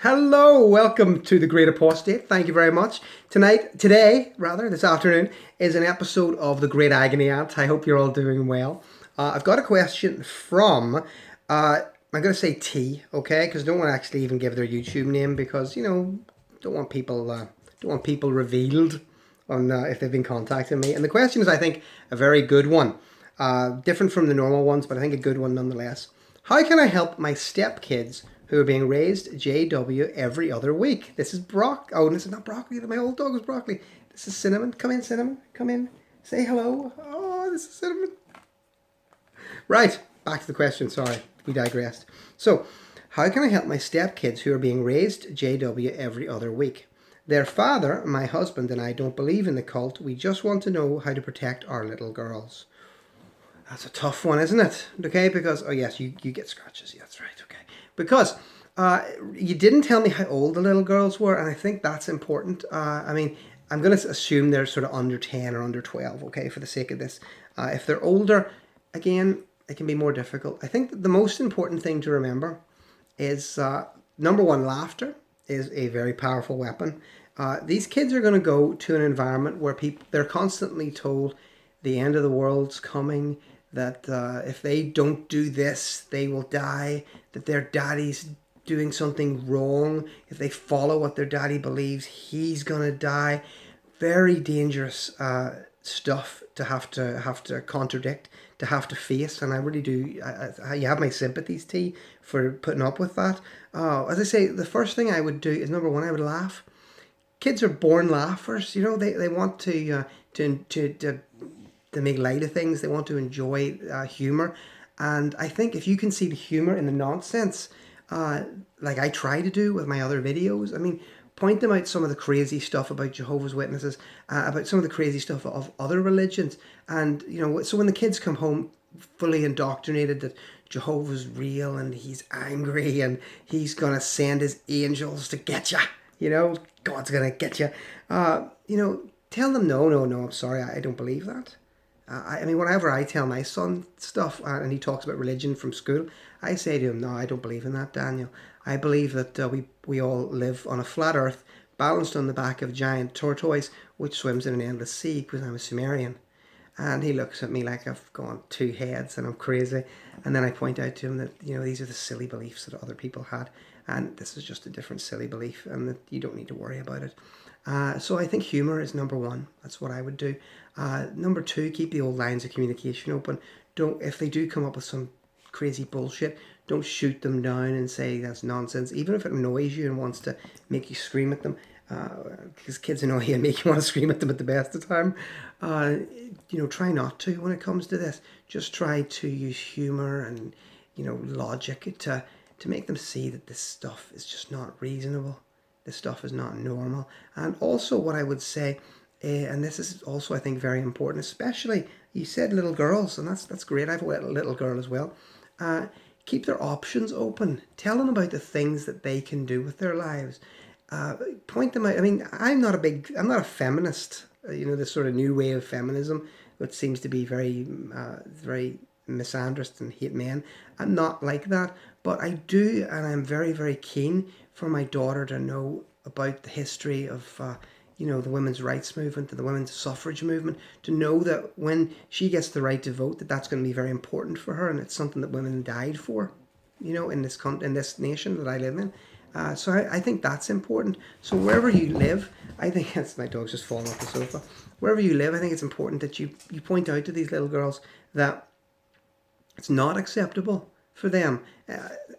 Hello, welcome to the Great Apostate. Thank you very much. This afternoon, is an episode of the Great Agony Aunt. I hope you're all doing well. I've got a question from, I'm going to say T, okay? Because I don't want to actually even give their YouTube name because, don't want people revealed on if they've been contacting me. And the question is, I think, a very good one. Different from the normal ones, but I think a good one nonetheless. How can I help my stepkids who are being raised JW every other week? This is this is not broccoli. My old dog was broccoli. This is Cinnamon. Come in, Cinnamon. Come in. Say hello. Oh, this is Cinnamon. Right, back to the question. Sorry, we digressed. So, how can I help my stepkids who are being raised JW every other week? Their father, my husband, and I don't believe in the cult. We just want to know how to protect our little girls. That's a tough one, isn't it? Okay, because, oh yes, you get scratches. Yeah, that's right, okay. Because you didn't tell me how old the little girls were, and I think that's important. I'm going to assume they're sort of under 10 or under 12, okay, for the sake of this. If they're older, again, it can be more difficult. I think the most important thing to remember is, number one, laughter is a very powerful weapon. These kids are going to go to an environment where they're constantly told the end of the world's coming, that if they don't do this, they will die, that their daddy's doing something wrong. If they follow what their daddy believes, he's going to die. Very dangerous stuff to have to contradict, to have to face, and I really do. You have my sympathies, T, for putting up with that. As I say, the first thing I would do is, number one, I would laugh. Kids are born laughers. They want to make light of things. They want to enjoy humor. And I think if you can see the humor in the nonsense, like I try to do with my other videos, point them out some of the crazy stuff about Jehovah's Witnesses, about some of the crazy stuff of other religions. And, so when the kids come home fully indoctrinated that Jehovah's real and he's angry and he's going to send his angels to get you, God's going to get you, tell them, no, I'm sorry, I don't believe that. Whenever I tell my son stuff and he talks about religion from school, I say to him, no, I don't believe in that, Daniel. I believe that we all live on a flat earth, balanced on the back of a giant tortoise, which swims in an endless sea, because I'm a Sumerian. And he looks at me like I've gone two heads and I'm crazy. And then I point out to him that, these are the silly beliefs that other people had. And this is just a different silly belief and that you don't need to worry about it. So I think humour is number one. That's what I would do. Number two, keep the old lines of communication open. If they do come up with some crazy bullshit, don't shoot them down and say that's nonsense, even if it annoys you and wants to make you scream at them, because kids annoy you and make you want to scream at them at the best of time. Try not to when it comes to this. Just try to use humour and logic to make them see that this stuff is just not reasonable. This stuff is not normal. And also what I would say, and this is also I think very important, especially you said little girls, and that's great. I have a little girl as well. Keep their options open. Tell them about the things that they can do with their lives. Point them out. I'm not a feminist. This sort of new way of feminism, which seems to be very misandrist and hate men. I'm not like that, but I do, and I'm very, very keen for my daughter to know about the history of the women's rights movement and the women's suffrage movement, to know that when she gets the right to vote, that's going to be very important for her, and it's something that women died for, in this nation that I live in. So I think that's important. So wherever you live, I think that's my dog's just falling off the sofa. Wherever you live, I think it's important that you point out to these little girls that it's not acceptable for them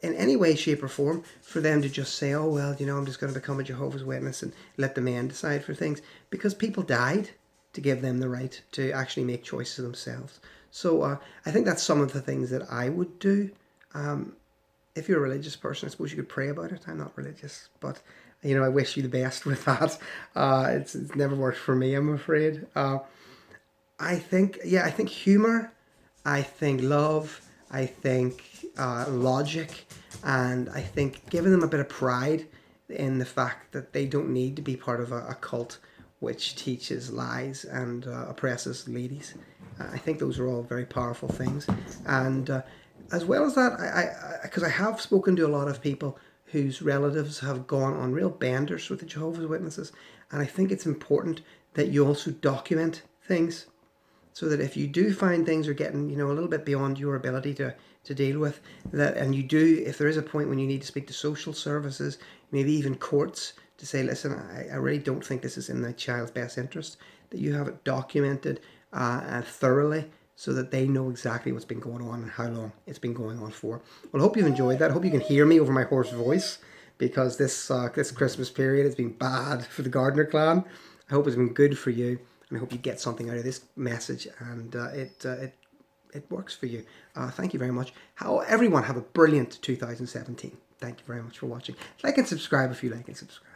in any way, shape or form for them to just say, oh, well, I'm just going to become a Jehovah's Witness and let the men decide for things, because people died to give them the right to actually make choices themselves. So I think that's some of the things that I would do. If you're a religious person, I suppose you could pray about it. I'm not religious, but I wish you the best with that. It's never worked for me, I'm afraid. I think humor, I think love, I think logic, and I think giving them a bit of pride in the fact that they don't need to be part of a cult which teaches lies and oppresses ladies. I think those are all very powerful things. And as well as that, because I have spoken to a lot of people whose relatives have gone on real benders with the Jehovah's Witnesses. And I think it's important that you also document things, so that if you do find things are getting, a little bit beyond your ability to deal with, that, and you do, if there is a point when you need to speak to social services, maybe even courts, to say, listen, I really don't think this is in the child's best interest, that you have it documented thoroughly, so that they know exactly what's been going on and how long it's been going on for. Well, I hope you've enjoyed that. I hope you can hear me over my hoarse voice, because this Christmas period has been bad for the Gardner clan. I hope it's been good for you, and I hope you get something out of this message, and it works for you. Thank you very much. Everyone have a brilliant 2017. Thank you very much for watching. Like and subscribe if you like and subscribe.